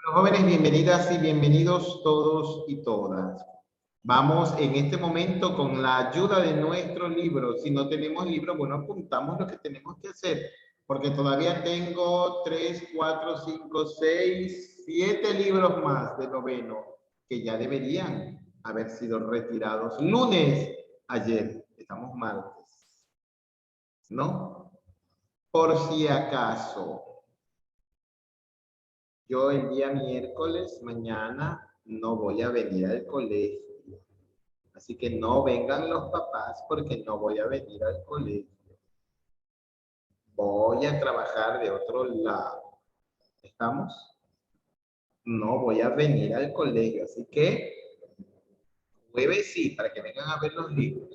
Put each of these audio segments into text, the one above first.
Bueno, jóvenes, bienvenidas y bienvenidos todos y todas. Vamos en este momento con la ayuda de nuestro libro. Si no tenemos libro, bueno, apuntamos lo que tenemos que hacer, porque todavía tengo 3, 4, 5, 6, 7 libros más de noveno que ya deberían haber sido retirados lunes, ayer. Estamos martes, ¿no? Por si acaso. Yo el día miércoles, mañana, no voy a venir al colegio. Así que no vengan los papás porque no voy a venir al colegio. Voy a trabajar de otro lado. ¿Estamos? No voy a venir al colegio. Así que jueves sí, para que vengan a ver los libros.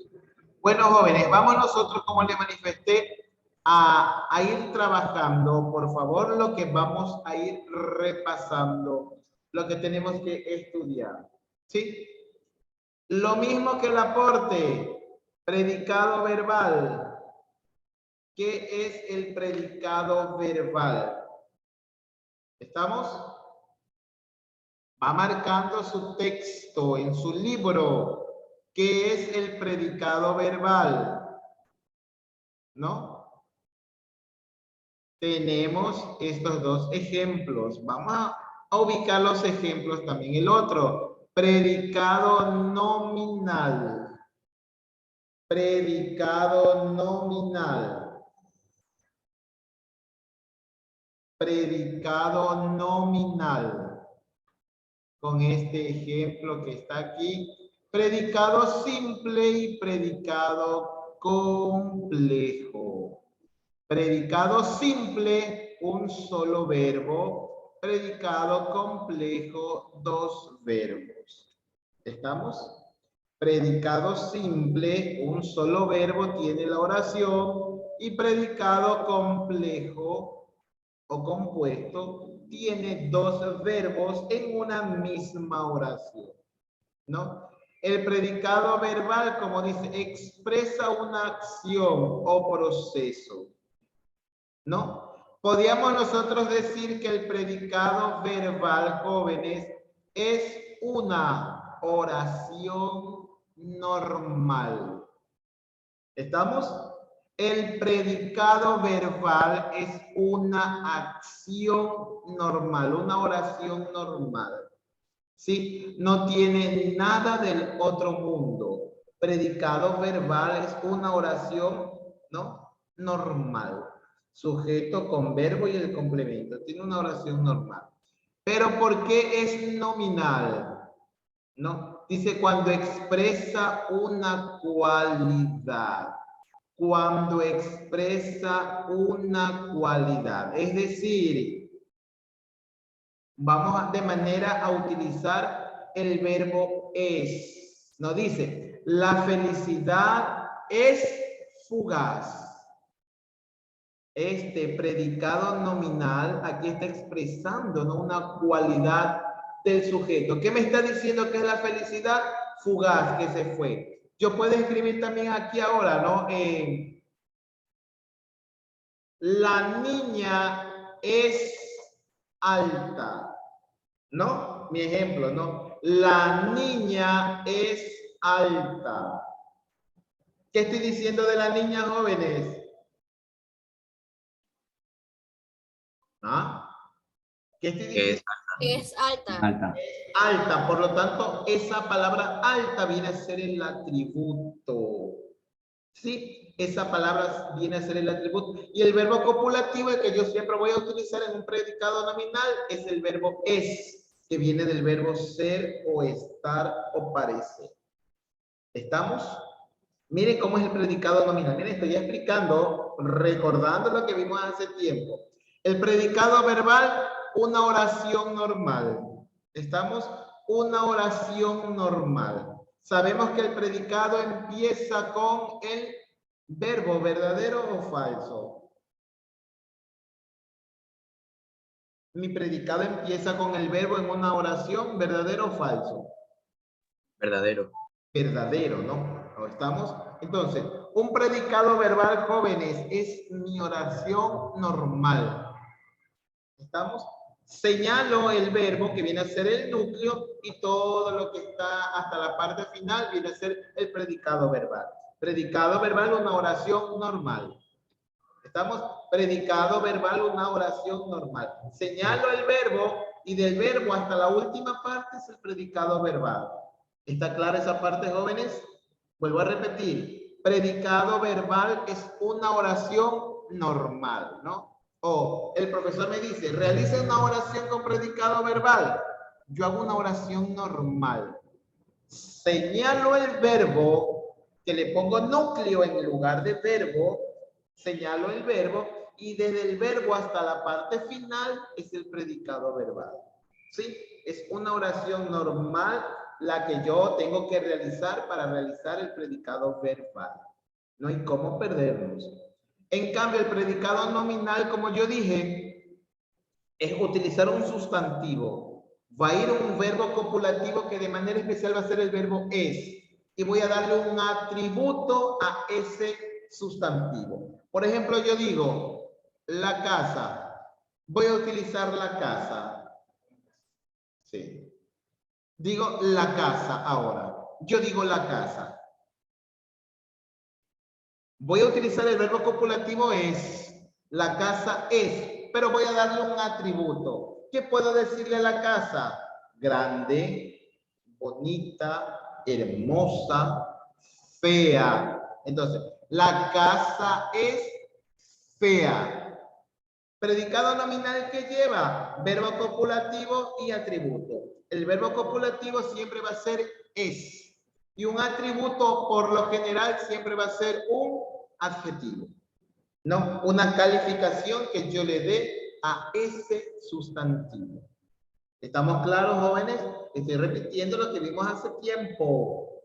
Bueno, jóvenes, vamos nosotros, como les manifesté, a ir trabajando. Por favor, lo que vamos a ir repasando, lo que tenemos que estudiar. ¿Sí? Lo mismo que el aporte, predicado verbal. ¿Qué es el predicado verbal? ¿Estamos? Va marcando su texto en su libro. ¿Qué es el predicado verbal? ¿No? Tenemos estos dos ejemplos. Vamos a ubicar los ejemplos también. El otro, predicado nominal. Predicado nominal. Predicado nominal. Con este ejemplo que está aquí. Predicado simple y predicado complejo. Predicado simple, un solo verbo. Predicado complejo, dos verbos. ¿Estamos? Predicado simple, un solo verbo tiene la oración. Y predicado complejo o compuesto tiene dos verbos en una misma oración, ¿no? El predicado verbal, como dice, expresa una acción o proceso, ¿no? Podríamos nosotros decir que el predicado verbal, jóvenes, es una oración normal. ¿Estamos? El predicado verbal es una acción normal, una oración normal. ¿Sí? No tiene nada del otro mundo. Predicado verbal es una oración, ¿no? Normal. Sujeto con verbo y el complemento. Tiene una oración normal. Pero ¿por qué es nominal? ¿No? Dice cuando expresa una cualidad. Cuando expresa una cualidad. Es decir, vamos de manera a utilizar el verbo es. Nos dice, la felicidad es fugaz. Este predicado nominal aquí está expresando, ¿no?, una cualidad del sujeto. ¿Qué me está diciendo que es la felicidad? Fugaz, que se fue. Yo puedo escribir también aquí ahora, ¿no? La niña es alta, ¿no? Mi ejemplo, ¿no? La niña es alta. ¿Qué estoy diciendo de la niña, jóvenes? ¿Ah? ¿Qué estoy diciendo? Es alta. Alta. Alta, por lo tanto, esa palabra alta viene a ser el atributo. ¿Sí? Esa palabra viene a ser el atributo. Y el verbo copulativo, el que yo siempre voy a utilizar en un predicado nominal, es el verbo es, que viene del verbo ser o estar o parecer. ¿Estamos? Miren cómo es el predicado nominal. Miren, estoy explicando, recordando lo que vimos hace tiempo. El predicado verbal, una oración normal. ¿Estamos? Una oración normal. Sabemos que el predicado empieza con el verbo, ¿verdadero o falso? Mi predicado empieza con el verbo en una oración, ¿verdadero o falso? Verdadero. Verdadero, ¿no? ¿No estamos? Entonces, un predicado verbal, jóvenes, es mi oración normal. ¿Estamos? Señalo el verbo que viene a ser el núcleo y todo lo que está hasta la parte final viene a ser el predicado verbal. Predicado verbal, una oración normal. Estamos, predicado verbal, una oración normal. Señalo el verbo y del verbo hasta la última parte es el predicado verbal. ¿Está clara esa parte, jóvenes? Vuelvo a repetir. Predicado verbal es una oración normal, ¿no? O el profesor me dice, realice una oración con predicado verbal. Yo hago una oración normal. Señalo el verbo, que le pongo núcleo en lugar de verbo, señalo el verbo y desde el verbo hasta la parte final es el predicado verbal. ¿Sí? Es una oración normal la que yo tengo que realizar para realizar el predicado verbal. No hay cómo perdernos. En cambio, el predicado nominal, como yo dije, es utilizar un sustantivo. Va a ir un verbo copulativo que de manera especial va a ser el verbo es. Y voy a darle un atributo a ese sustantivo. Por ejemplo, yo digo, la casa. Voy a utilizar la casa. Sí. Digo la casa ahora. Yo digo la casa. Voy a utilizar el verbo copulativo es. La casa es, pero voy a darle un atributo. ¿Qué puedo decirle a la casa? Grande, bonita, hermosa, fea. Entonces, la casa es fea. Predicado nominal que lleva verbo copulativo y atributo. El verbo copulativo siempre va a ser es. Y un atributo, por lo general, siempre va a ser un adjetivo. No, una calificación que yo le dé a ese sustantivo. ¿Estamos claros, jóvenes? Estoy repitiendo lo que vimos hace tiempo.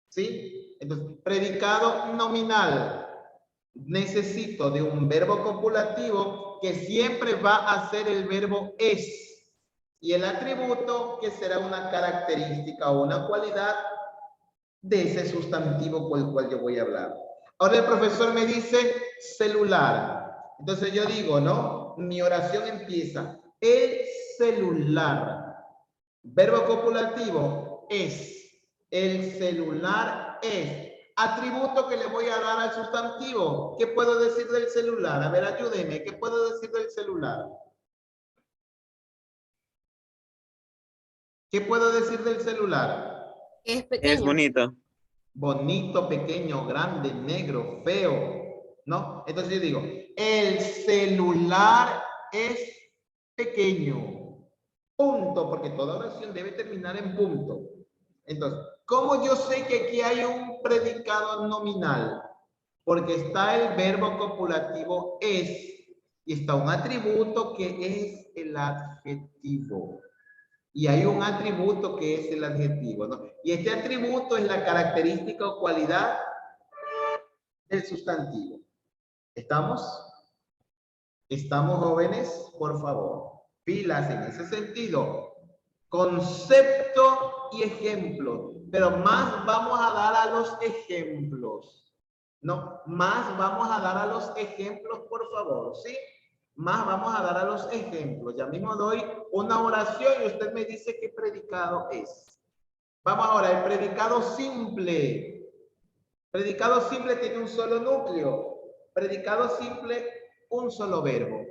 ¿Sí? Entonces, predicado nominal. Necesito de un verbo copulativo que siempre va a ser el verbo es. Y el atributo que será una característica o una cualidad de ese sustantivo por el cual yo voy a hablar. Ahora el profesor me dice celular. Entonces yo digo, ¿no? Mi oración empieza. El celular. Verbo copulativo es. El celular es. Atributo que le voy a dar al sustantivo. ¿Qué puedo decir del celular? A ver, ayúdeme. ¿Qué puedo decir del celular? ¿Qué puedo decir del celular? Es Es pequeño. bonito. Bonito, pequeño, grande, negro, feo, ¿no? Entonces yo digo, el celular es pequeño. Punto, porque toda oración debe terminar en punto. Entonces, ¿cómo yo sé que aquí hay un predicado nominal? Porque está el verbo copulativo es y está un atributo que es el adjetivo. Y hay un atributo que es el adjetivo, ¿no? Y este atributo es la característica o cualidad del sustantivo. ¿Estamos? ¿Estamos, jóvenes? Por favor. Pilas en ese sentido. Concepto y ejemplo. Pero más vamos a dar a los ejemplos. No, más vamos a dar a los ejemplos, por favor, ¿sí? Más vamos a dar a los ejemplos. Ya mismo doy una oración y usted me dice qué predicado es. Vamos ahora, el predicado simple. Predicado simple tiene un solo núcleo. Predicado simple, un solo verbo.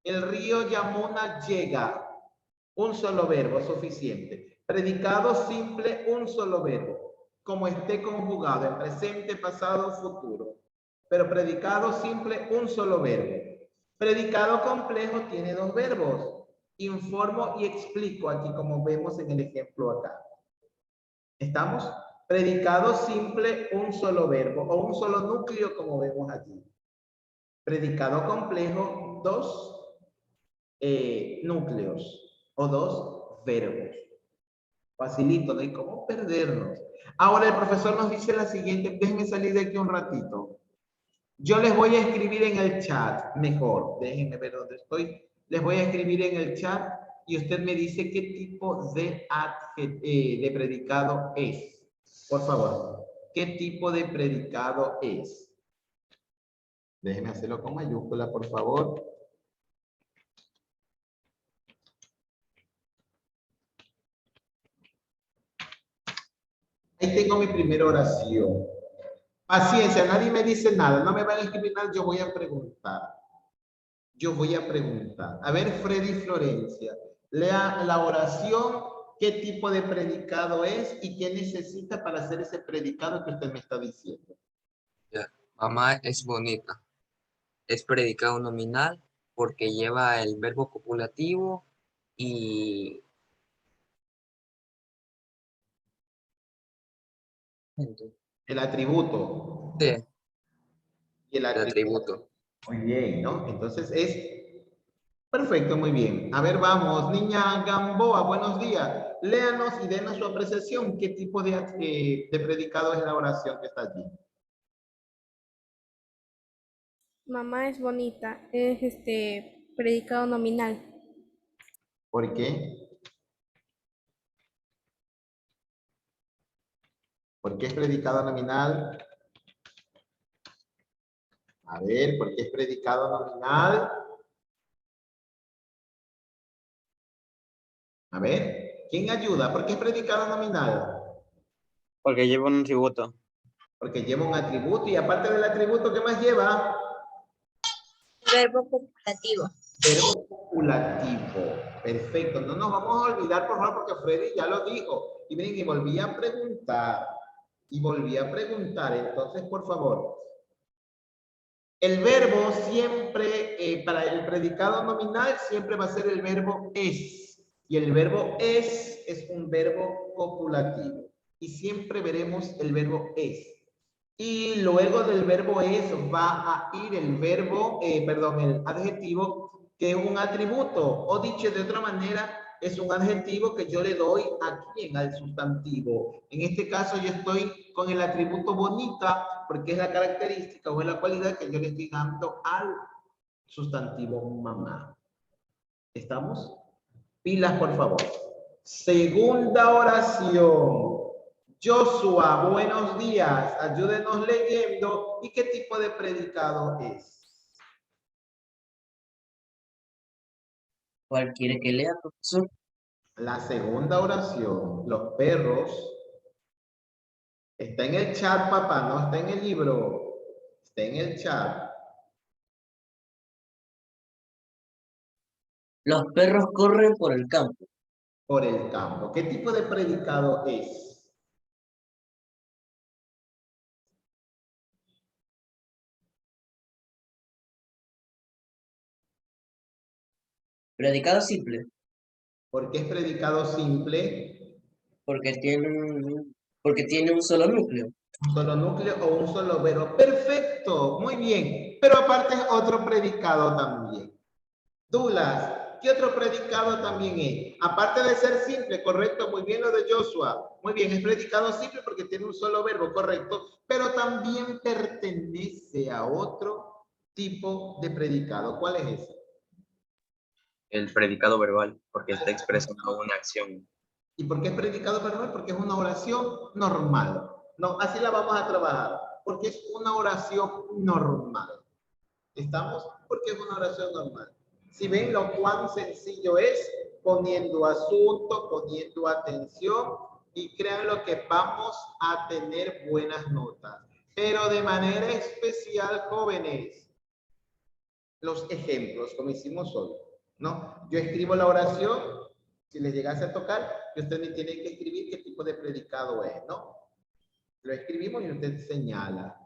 El río Yamuna llega. Un solo verbo, suficiente. Predicado simple, un solo verbo. Como esté conjugado en presente, pasado, futuro. Pero predicado simple, un solo verbo. Predicado complejo tiene dos verbos. Informo y explico aquí como vemos en el ejemplo acá. ¿Estamos? Predicado simple, un solo verbo o un solo núcleo como vemos aquí. Predicado complejo, dos núcleos o dos verbos. Facilito, no hay cómo perdernos. Ahora el profesor nos dice la siguiente, déjenme salir de aquí un ratito. Yo les voy a escribir en el chat, mejor, déjenme ver dónde estoy. Les voy a escribir en el chat y usted me dice qué tipo de predicado es. Por favor, ¿qué tipo de predicado es? Déjenme hacerlo con mayúscula, por favor. tengo mi primera oración. Paciencia, nadie me dice nada, no me van a escribir nada, yo voy a preguntar. Yo voy a preguntar. A ver, Freddy Florencia, lea la oración, qué tipo de predicado es y qué necesita para hacer ese predicado que usted me está diciendo. Ya. Mamá es bonita. Es predicado nominal porque lleva el verbo copulativo y El atributo. sí, Y el el atributo. atributo. Muy bien, ¿no? Entonces es perfecto, muy bien. A ver, vamos, niña Gamboa, buenos días. Léanos y denos su apreciación. ¿Qué tipo de predicado es la oración que está allí? Mamá es bonita, es predicado nominal. ¿Por qué? ¿Por qué es predicado nominal? A ver, ¿por qué es predicado nominal? A ver, ¿quién ayuda? ¿Por qué es predicado nominal? Porque lleva un atributo. Porque lleva un atributo y aparte del atributo, ¿qué más lleva? Verbo copulativo. Verbo copulativo. Perfecto. No nos vamos a olvidar, por favor, porque Freddy ya lo dijo. Y miren, y volví a preguntar. Y volví a preguntar. Entonces, por favor. El verbo siempre, para el predicado nominal, siempre va a ser el verbo es. Y el verbo es un verbo copulativo. Y siempre veremos el verbo es. Y luego del verbo es va a ir el verbo, el adjetivo, que es un atributo. O dicho de otra manera, es un adjetivo que yo le doy a quién, al sustantivo. En este caso yo estoy con el atributo bonita, porque es la característica o es la cualidad que yo le estoy dando al sustantivo mamá. ¿Estamos? Pilas, por favor. Segunda oración. Joshua, buenos días. Ayúdenos leyendo. ¿Y qué tipo de predicado es? ¿Cuál quiere que lea, profesor? La segunda oración. Los perros. Está en el chat, papá, no está en el libro. Está en el chat. Los perros corren por el campo. Por el campo. ¿Qué tipo de predicado es? Predicado simple, ¿Por qué es predicado simple? porque tiene un solo núcleo. Un solo núcleo o un solo verbo. Perfecto, muy bien. Pero aparte otro predicado también. Douglas, ¿qué otro predicado también es? Aparte de ser simple, correcto, muy bien lo de Joshua. Muy bien, es predicado simple porque tiene un solo verbo, correcto. Pero también pertenece a otro tipo de predicado. ¿Cuál es ese? El predicado verbal, porque está expresando una acción. ¿Y por qué es predicado verbal? Porque es una oración normal. No, así la vamos a trabajar. Porque es una oración normal. ¿Estamos? Porque es una oración normal. Si ven lo cuán sencillo es, poniendo asunto, poniendo atención, y créanlo que vamos a tener buenas notas. Pero de manera especial, jóvenes, los ejemplos, como hicimos hoy, ¿no? Yo escribo la oración, si les llegase a tocar, y usted me tiene que escribir qué tipo de predicado es, ¿no? Lo escribimos y usted señala.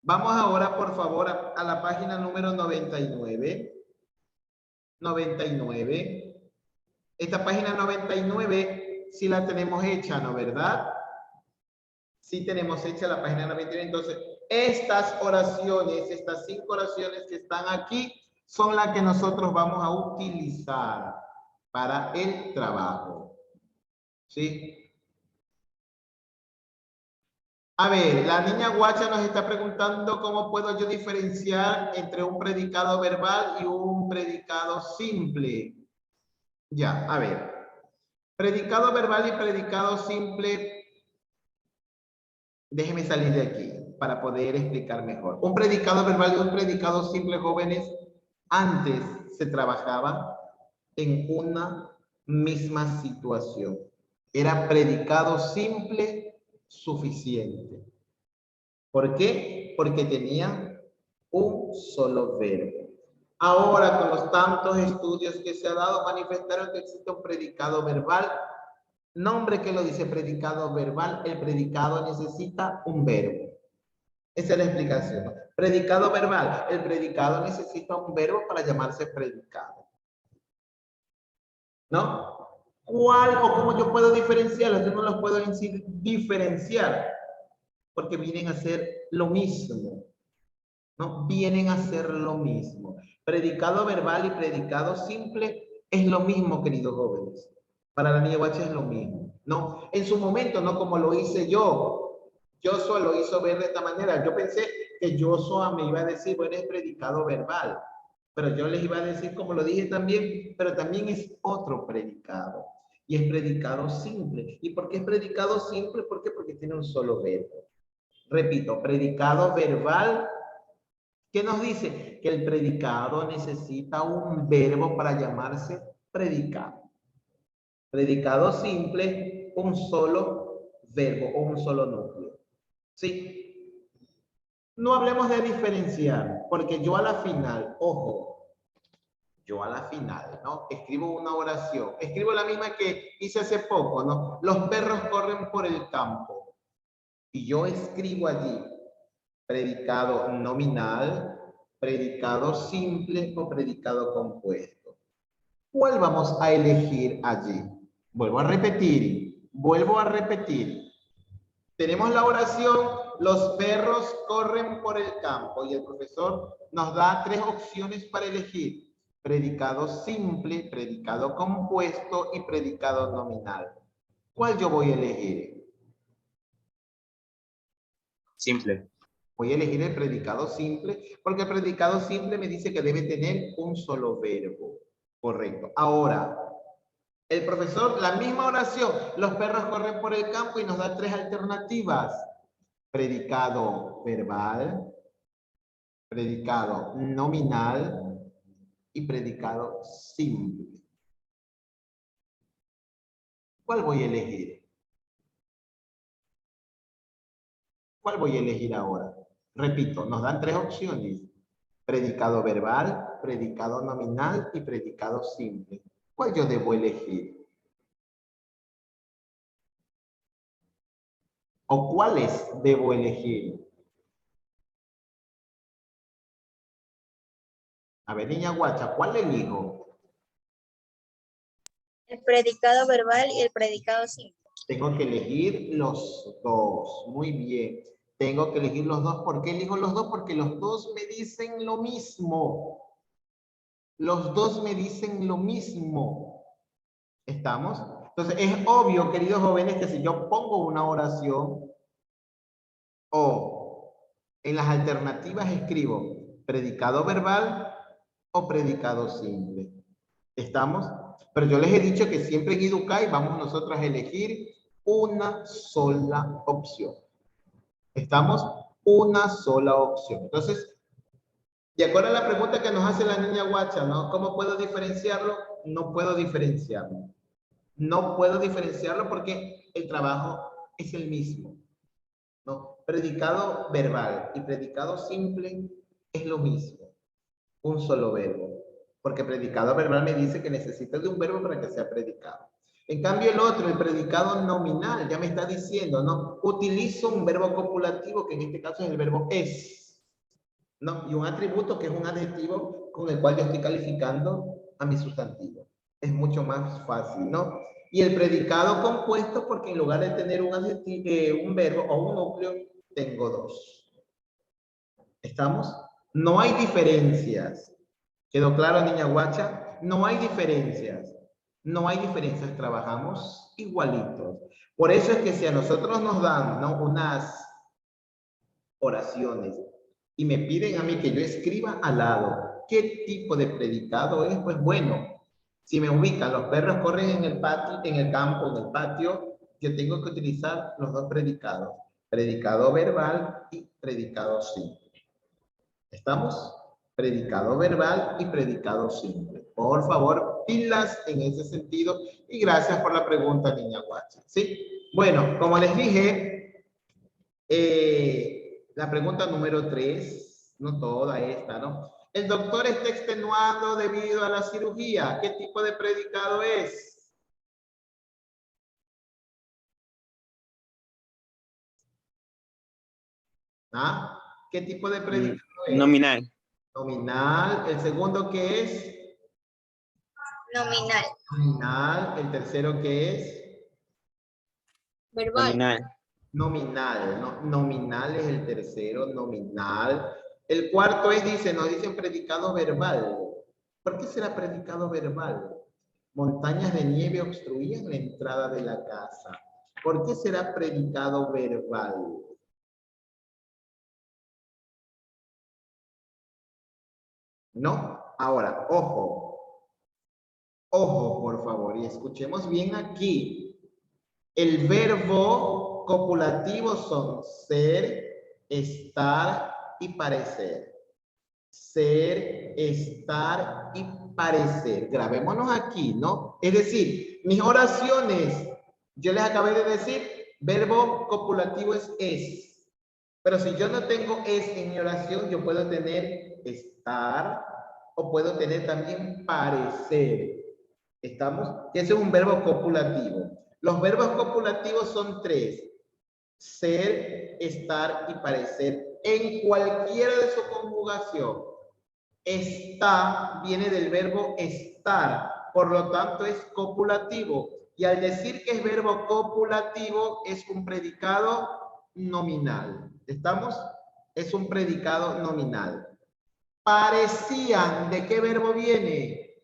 Vamos ahora, por favor, a la página número 99. 99. Esta página 99 sí la tenemos hecha, ¿no? ¿Verdad? Sí tenemos hecha la página 99. Entonces, estas oraciones, estas 5 oraciones que están aquí, son las que nosotros vamos a utilizar para el trabajo. ¿Sí? A ver, la niña Guacha nos está preguntando cómo puedo yo diferenciar entre un predicado verbal y un predicado simple. Ya, a ver. Predicado verbal y predicado simple. Déjeme salir de aquí para poder explicar mejor. Un predicado verbal y un predicado simple, jóvenes, antes se trabajaba en una misma situación. Era predicado simple suficiente. ¿Por qué? Porque tenía un solo verbo. Ahora, con los tantos estudios que se ha dado, manifestaron que existe un predicado verbal. Nombre que lo dice predicado verbal, el predicado necesita un verbo. Esa es la explicación. Predicado verbal, el predicado necesita un verbo para llamarse predicado. ¿No? ¿Cuál o cómo yo puedo diferenciarlos? Yo no los puedo diferenciar porque vienen a ser lo mismo. ¿No? Vienen a ser lo mismo. Predicado verbal y predicado simple es lo mismo, queridos jóvenes. Para la niña Guacha es lo mismo. No, en su momento, no como lo hice yo. Joshua lo hizo ver de esta manera. Yo pensé que Joshua me iba a decir, bueno, es predicado verbal. Pero yo les iba a decir, como lo dije también, pero también es otro predicado. Y es predicado simple. ¿Y por qué es predicado simple? ¿Por qué? Porque tiene un solo verbo. Repito, predicado verbal. ¿Qué nos dice? Que el predicado necesita un verbo para llamarse predicado. Predicado simple, un solo verbo o un solo núcleo. ¿Sí? No hablemos de diferenciar, porque yo a la final, ojo, yo a la final, ¿no? Escribo una oración. Escribo la misma que hice hace poco, ¿no? Los perros corren por el campo. Y yo escribo allí predicado nominal, predicado simple o predicado compuesto. ¿Cuál vamos a elegir allí? Vuelvo a repetir. Tenemos la oración, los perros corren por el campo y el profesor nos da 3 opciones para elegir. Predicado simple, predicado compuesto y predicado nominal. ¿Cuál yo voy a elegir? Simple. Voy a elegir el predicado simple, porque el predicado simple me dice que debe tener un solo verbo. Correcto. Ahora, el profesor, la misma oración, los perros corren por el campo y nos da 3 alternativas. Predicado verbal, predicado nominal y predicado simple. ¿Cuál voy a elegir? ¿Cuál voy a elegir ahora? Repito, nos dan 3 opciones. Predicado verbal, predicado nominal y predicado simple. ¿Cuál yo debo elegir? ¿O cuáles debo elegir? A ver, niña Guacha, ¿cuál elijo? El predicado verbal y el predicado simple. Tengo que elegir los 2. Muy bien. Tengo que elegir los 2. ¿Por qué elijo los 2? Porque los 2 me dicen lo mismo. Los 2 me dicen lo mismo. ¿Estamos? Entonces, es obvio, queridos jóvenes, que si yo pongo una oración o en las alternativas escribo predicado verbal o predicado simple. ¿Estamos? Pero yo les he dicho que siempre en Educay vamos nosotros a elegir una sola opción. ¿Estamos? Una sola opción. Entonces, de acuerdo a la pregunta que nos hace la niña Guacha, ¿no? ¿Cómo puedo diferenciarlo? No puedo diferenciarlo. No puedo diferenciarlo porque el trabajo es el mismo, ¿no? Predicado verbal y predicado simple es lo mismo. Un solo verbo. Porque predicado verbal me dice que necesita de un verbo para que sea predicado. En cambio el otro, el predicado nominal, ya me está diciendo, ¿no? Utilizo un verbo copulativo, que en este caso es el verbo es, ¿no? Y un atributo que es un adjetivo con el cual yo estoy calificando a mi sustantivo. Es mucho más fácil, ¿no? Y el predicado compuesto, porque en lugar de tener un adjetivo, un verbo o un núcleo, tengo 2. ¿Estamos? No hay diferencias. ¿Quedó claro, niña Guacha? No hay diferencias. No hay diferencias. Trabajamos igualitos. Por eso es que si a nosotros nos dan, ¿no?, unas oraciones y me piden a mí que yo escriba al lado qué tipo de predicado es, pues bueno, si me ubican los perros corren en el patio, en el campo, en el patio, yo tengo que utilizar los 2 predicados. Predicado verbal y predicado simple. ¿Estamos? Predicado verbal y predicado simple. Por favor, pilas en ese sentido y gracias por la pregunta, niña Guacha. ¿Sí? Bueno, como les dije, La pregunta número 3, no toda esta, ¿no? El doctor está extenuando debido a la cirugía. ¿Qué tipo de predicado es? ¿Ah? ¿Qué tipo de predicado es? Nominal. Nominal. ¿El segundo qué es? Nominal. Nominal. ¿El tercero qué es? Verbal. Nominal. Nominal. No, nominal es el tercero, nominal. El cuarto es, dice, nos dicen predicado verbal. ¿Por qué será predicado verbal? Montañas de nieve obstruían la entrada de la casa. ¿Por qué será predicado verbal? ¿No? Ahora, ojo. Ojo, por favor, y escuchemos bien aquí. El verbo copulativo son ser, estar y parecer. Ser, estar y parecer. Grabémonos aquí, ¿no? Es decir, mis oraciones, yo les acabé de decir, verbo copulativo es. Pero si yo no tengo es en mi oración, yo puedo tener estar o puedo tener también parecer. ¿Estamos? Ese es un verbo copulativo. Los verbos copulativos son 3. Ser, estar y parecer. En cualquiera de su conjugación. Está viene del verbo estar. Por lo tanto es copulativo. Y al decir que es verbo copulativo es un predicado nominal. ¿Estamos? Es un predicado nominal. Parecían. ¿De qué verbo viene?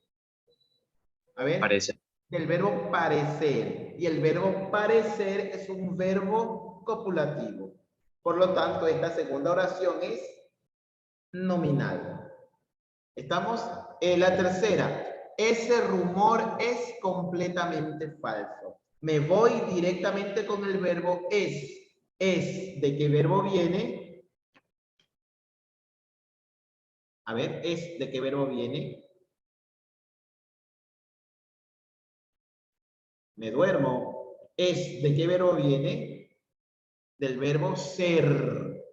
A ver. Parece. Del verbo parecer. Y el verbo parecer es un verbo copulativo. Por lo tanto, esta segunda oración es nominal. ¿Estamos? La tercera. Ese rumor es completamente falso. Me voy directamente con el verbo es. ¿Es de qué verbo viene? A ver, ¿es de qué verbo viene? Me duermo. ¿Es de qué verbo viene? Del verbo ser.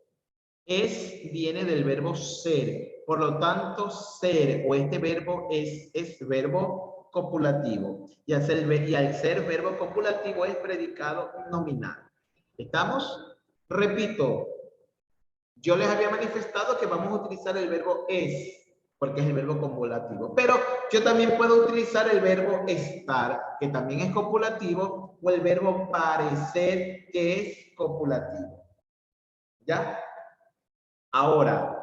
Es viene del verbo ser. Por lo tanto, ser o este verbo es verbo copulativo. Y al ser verbo copulativo es predicado nominal. ¿Estamos? Repito, yo les había manifestado que vamos a utilizar el verbo es, porque es el verbo copulativo. Pero yo también puedo utilizar el verbo estar, que también es copulativo, o el verbo parecer, que es copulativo. ¿Ya? Ahora,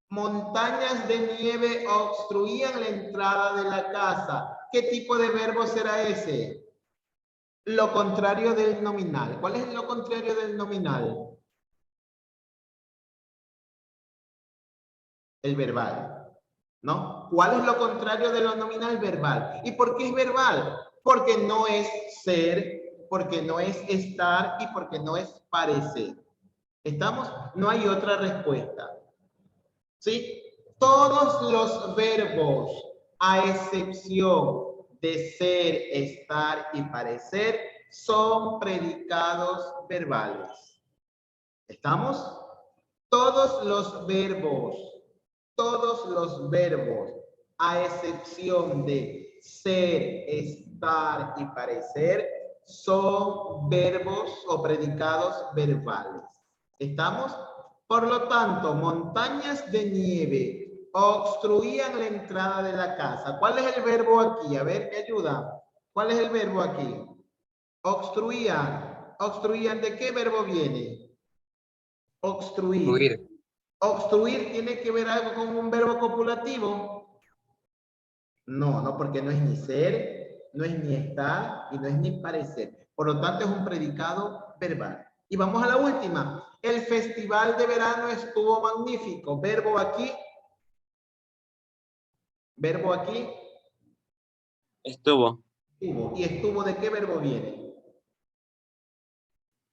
montañas de nieve obstruían la entrada de la casa. ¿Qué tipo de verbo será ese? Lo contrario del nominal. ¿Cuál es lo contrario del nominal? El verbal, ¿no? ¿Cuál es lo contrario de lo nominal? Verbal. ¿Y por qué es verbal? Porque no es ser, porque no es estar y porque no es parecer. ¿Estamos? No hay otra respuesta. ¿Sí? Todos los verbos, a excepción de ser, estar y parecer, son predicados verbales. ¿Estamos? Todos los verbos, a excepción de ser, estar y parecer, son verbos o predicados verbales. ¿Estamos? Por lo tanto, montañas de nieve obstruían la entrada de la casa. ¿Cuál es el verbo aquí? A ver, ¿me ayuda? ¿Cuál es el verbo aquí? Obstruían. ¿Obstruían de qué verbo viene? Obstruir. Fluir. ¿Obstruir tiene que ver algo con un verbo copulativo? No, no, porque no es ni ser, no es ni estar y no es ni parecer. Por lo tanto, es un predicado verbal. Y vamos a la última. El festival de verano estuvo magnífico. Verbo aquí. Verbo aquí. Estuvo. Estuvo. ¿Y estuvo de qué verbo viene?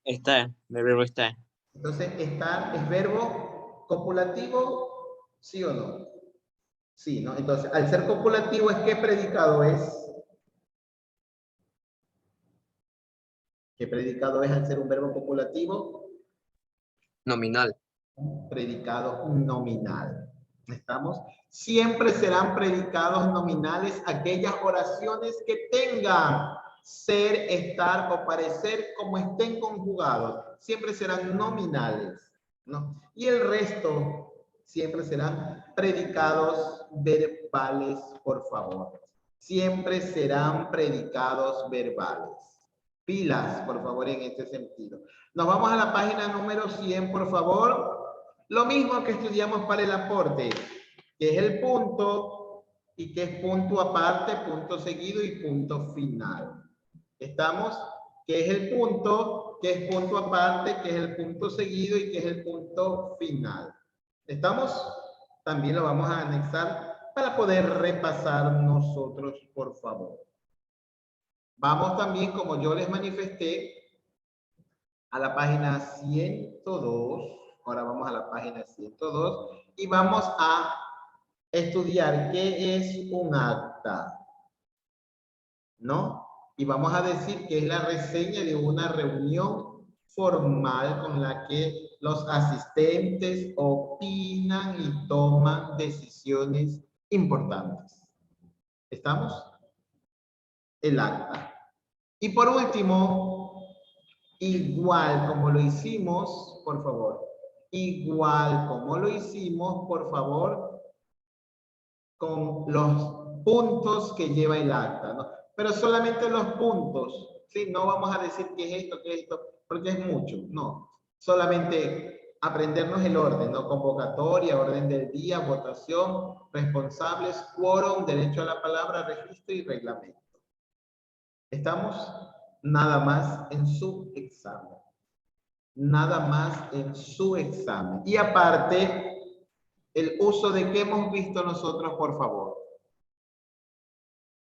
Está. El verbo está. Entonces, estar es verbo copulativo, ¿sí o no? Sí, ¿no? Entonces, al ser copulativo, ¿es qué predicado es? ¿Qué predicado es al ser un verbo copulativo? Nominal. Un predicado nominal. ¿Estamos? Siempre serán predicados nominales aquellas oraciones que tengan ser, estar o parecer como estén conjugados. Siempre serán nominales, ¿no? Y el resto siempre serán predicados verbales, por favor. Siempre serán predicados verbales. Pilas, por favor, en este sentido. Nos vamos a la página número 100, por favor. Lo mismo que estudiamos para el aporte, que es el punto y que es punto aparte, punto seguido y punto final. ¿Estamos? Que es el punto, que es punto aparte, que es el punto seguido y que es el punto final. ¿Estamos? También lo vamos a anexar para poder repasar nosotros, por favor. Vamos también, como yo les manifesté, a la página 102. Ahora vamos a la página 102 y vamos a estudiar qué es un acta, ¿no? Y vamos a decir que es la reseña de una reunión formal con la que los asistentes opinan y toman decisiones importantes. ¿Estamos? El acta. Y por último, igual como lo hicimos, por favor, igual como lo hicimos, por favor, con los puntos que lleva el acta, ¿no? Pero solamente los puntos, ¿sí? No vamos a decir qué es esto, porque es mucho, no. Solamente aprendernos el orden, ¿no? Convocatoria, orden del día, votación, responsables, quórum, derecho a la palabra, registro y reglamento. ¿Estamos? Nada más en su examen. Nada más en su examen. Y aparte, el uso de qué hemos visto nosotros, por favor.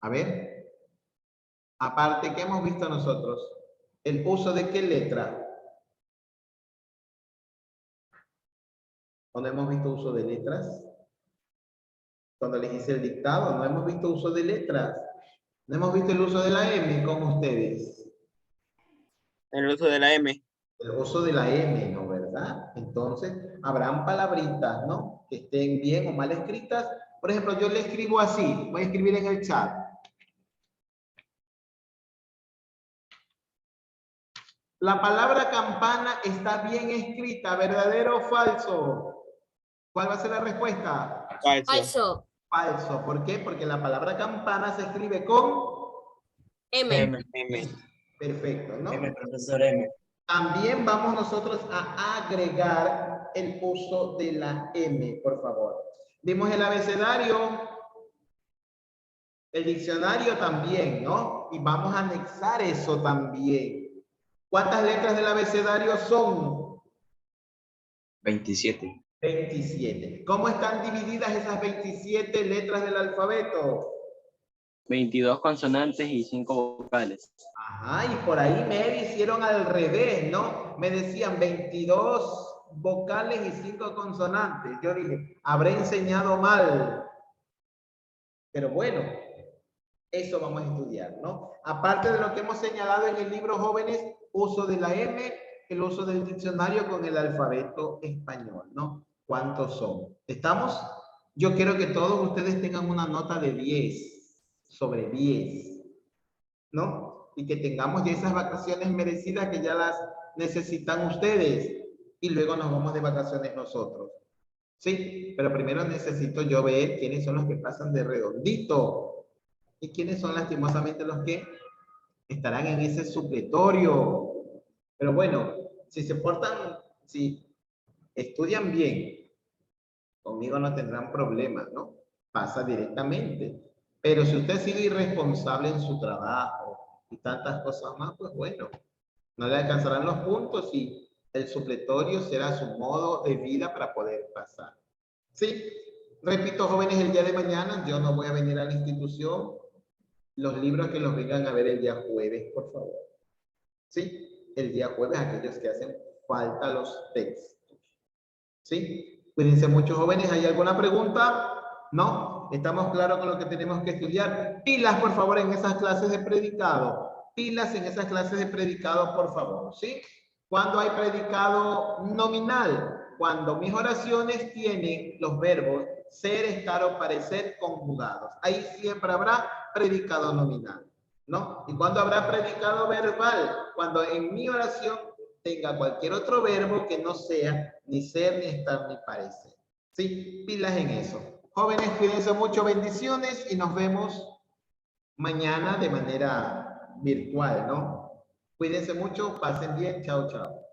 A ver. Aparte, ¿qué hemos visto nosotros? El uso de qué letra. ¿Cuándo hemos visto uso de letras? Cuando les hice el dictado, no hemos visto uso de letras. No hemos visto el uso de la M con ustedes. El uso de la M. El uso de la M, ¿no? ¿Verdad? Entonces, habrán palabritas, ¿no? Que estén bien o mal escritas. Por ejemplo, yo le escribo así. Voy a escribir en el chat. La palabra campana está bien escrita, ¿verdadero o falso? ¿Cuál va a ser la respuesta? Falso. Falso. Falso. ¿Por qué? Porque la palabra campana se escribe con M. M. perfecto, ¿no? M, profesor M. También vamos nosotros a agregar el uso de la M, por favor. Vimos el abecedario, el diccionario también, ¿no? Y vamos a anexar eso también. ¿Cuántas letras del abecedario son? 27. 27. ¿Cómo están divididas esas 27 letras del alfabeto? 22 consonantes y 5 vocales. Ajá, y por ahí me hicieron al revés, ¿no? Me decían 22 vocales y 5 consonantes. Yo dije, habré enseñado mal. Pero bueno, eso vamos a estudiar, ¿no? Aparte de lo que hemos señalado en el libro Jóvenes, uso de la M, el uso del diccionario con el alfabeto español, ¿no? ¿Cuántos son? ¿Estamos? Yo quiero que todos ustedes tengan una nota de 10, sobre 10, ¿no? Y que tengamos ya esas vacaciones merecidas que ya las necesitan ustedes. Y luego nos vamos de vacaciones nosotros. Sí, pero primero necesito yo ver quiénes son los que pasan de redondito y quiénes son lastimosamente los que estarán en ese supletorio. Pero bueno, si se portan, si estudian bien, conmigo no tendrán problemas, ¿no? Pasa directamente. Pero si usted ha sido irresponsable en su trabajo y tantas cosas más, pues bueno, no le alcanzarán los puntos y el supletorio será su modo de vida para poder pasar. Sí, repito, jóvenes, el día de mañana yo no voy a venir a la institución. Los libros que los vengan a ver el día jueves, por favor. Sí, el día jueves, aquellos que hacen falta los textos. Sí, cuídense mucho, jóvenes. ¿Hay alguna pregunta? ¿No? ¿Estamos claros con lo que tenemos que estudiar? Pilas, por favor, en esas clases de predicado. pilas en esas clases de predicado, por favor, ¿sí? Cuando hay predicado nominal, cuando mis oraciones tienen los verbos ser, estar o parecer conjugados. Ahí siempre habrá predicado nominal, ¿no? Y cuando habrá predicado verbal, cuando en mi oración tenga cualquier otro verbo que no sea ni ser, ni estar, ni parecer. ¿Sí? Pilas en eso. Jóvenes, cuídense mucho, bendiciones y nos vemos mañana de manera virtual, ¿no? Cuídense mucho, pasen bien, chao, chao.